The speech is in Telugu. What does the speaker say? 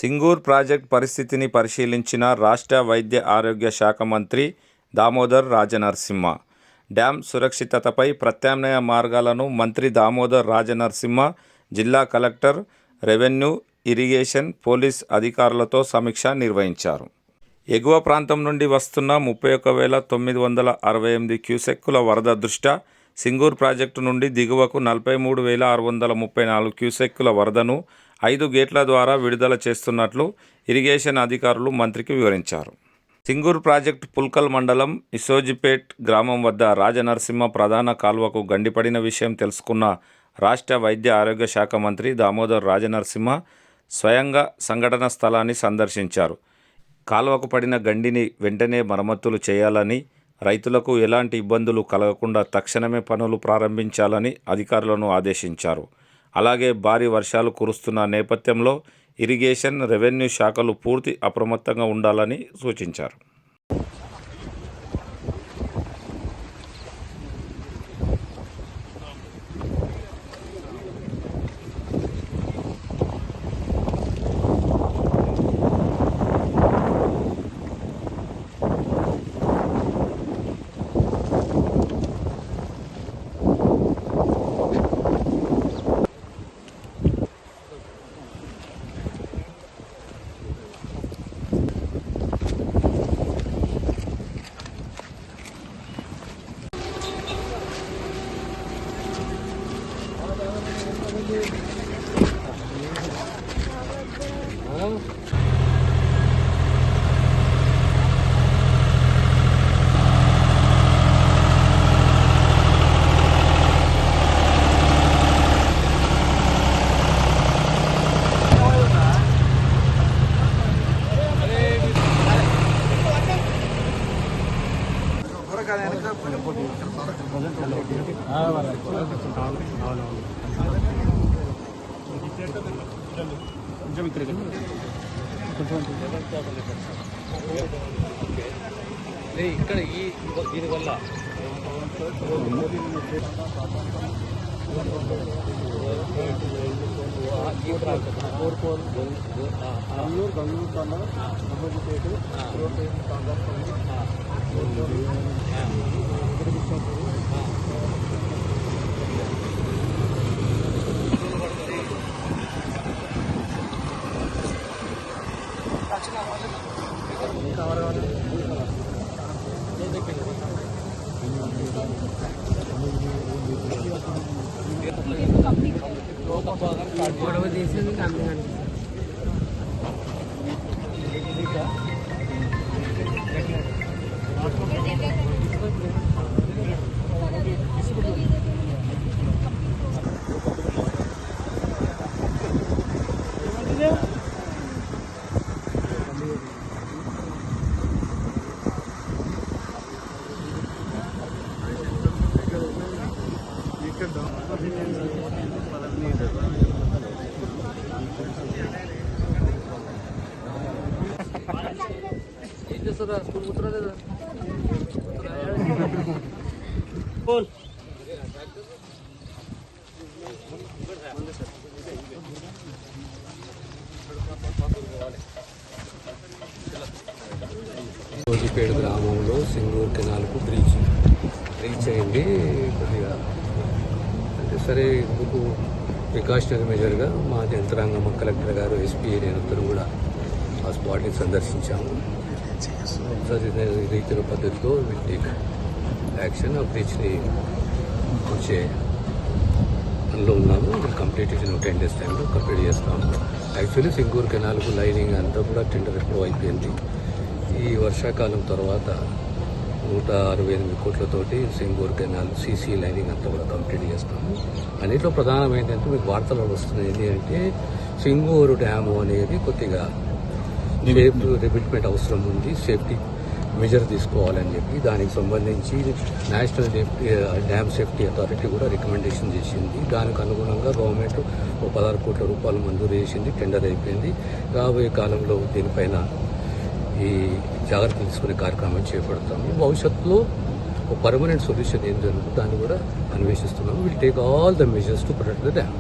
సింగూర్ ప్రాజెక్టు పరిస్థితిని పరిశీలించిన రాష్ట్ర వైద్య ఆరోగ్య శాఖ మంత్రి దామోదర్ రాజనరసింహ. డ్యాం సురక్షితతపై ప్రత్యామ్నాయ మార్గాలను మంత్రి దామోదర్ రాజనరసింహ జిల్లా కలెక్టర్, రెవెన్యూ, ఇరిగేషన్, పోలీస్ అధికారులతో సమీక్ష నిర్వహించారు. ఎగువ ప్రాంతం నుండి వస్తున్న 31,968 క్యూసెక్కుల వరద దృష్ట్యా సింగూర్ ప్రాజెక్టు నుండి దిగువకు 43,634 క్యూసెక్కుల వరదను 5 గేట్ల ద్వారా విడుదల చేస్తున్నట్లు ఇరిగేషన్ అధికారులు మంత్రికి వివరించారు. సింగూర్ ప్రాజెక్టు పుల్కల్ మండలం ఇసోజిపేట్ గ్రామం వద్ద రాజనరసింహ ప్రధాన కాల్వకు గండిపడిన విషయం తెలుసుకున్న రాష్ట్ర వైద్య ఆరోగ్య శాఖ మంత్రి దామోదర్ రాజనరసింహ స్వయంగా సంఘటన స్థలాన్ని సందర్శించారు. కాల్వకు పడిన గండిని వెంటనే మరమ్మతులు చేయాలని, రైతులకు ఎలాంటి ఇబ్బందులు కలగకుండా తక్షణమే పనులు ప్రారంభించాలని అధికారులను ఆదేశించారు. అలాగే భారీ వర్షాలు కురుస్తున్న నేపథ్యంలో ఇరిగేషన్, రెవెన్యూ శాఖలు పూర్తి అప్రమత్తంగా ఉండాలని సూచించారు. ఇక్కడ దీనివల్ల గొడవ చేసేది స్కూల్ కుదరలేదా సోజిపేట గ్రామంలో సింగూర్ కెనాల్కు రీచ్ అయింది. కొద్దిగా అంటే సరే ఇందుకు ప్రికాషనరీ మెజర్గా మా యంత్రాంగం, కలెక్టర్ గారు, ఎస్పీ, నేనందరూ కూడా ఆ స్పాట్ని సందర్శించాము. రీతిలో పద్ధతిలో విల్ టేక్ యాక్షన్. ఆ బ్రిడ్జ్ని వచ్చే పనిలో ఉన్నాము. కంప్లీట్ 10 days టైంలో కంప్లీట్ చేస్తాము. యాక్చువల్లీ సింగూర్ కెనాల్కు లైనింగ్ అంతా కూడా టెండర్ ఎప్పుడో అయిపోయింది. ఈ వర్షాకాలం తర్వాత 168 కోట్లతోటి సింగూర్ కెనాల్ సీసీ లైనింగ్ అంతా కూడా కంప్లీట్ చేస్తాము. అన్నింటిలో ప్రధానమైనది అంటే మీకు వార్తలు వస్తున్నాయి ఏంటి అంటే సింగూరు డ్యాము అనేది కొద్దిగా రిబిల్మెంట్ అవసరం ఉంది, సేఫ్టీ మెజర్ తీసుకోవాలని చెప్పి దానికి సంబంధించి నేషనల్ డ్యామ్ సేఫ్టీ అథారిటీ కూడా రికమెండేషన్ చేసింది. దానికి అనుగుణంగా గవర్నమెంట్ 16 కోట్ల రూపాయలు మంజూరు చేసింది. టెండర్ అయిపోయింది. రాబోయే కాలంలో దీనిపైన ఈ జాగ్రత్తలు తీసుకునే కార్యక్రమం చేపడతాము. భవిష్యత్తులో ఒక పర్మనెంట్ సొల్యూషన్ ఏం జరుగుతుందో దాన్ని కూడా అన్వేషిస్తున్నాము. Will take all the measures to protect the dam.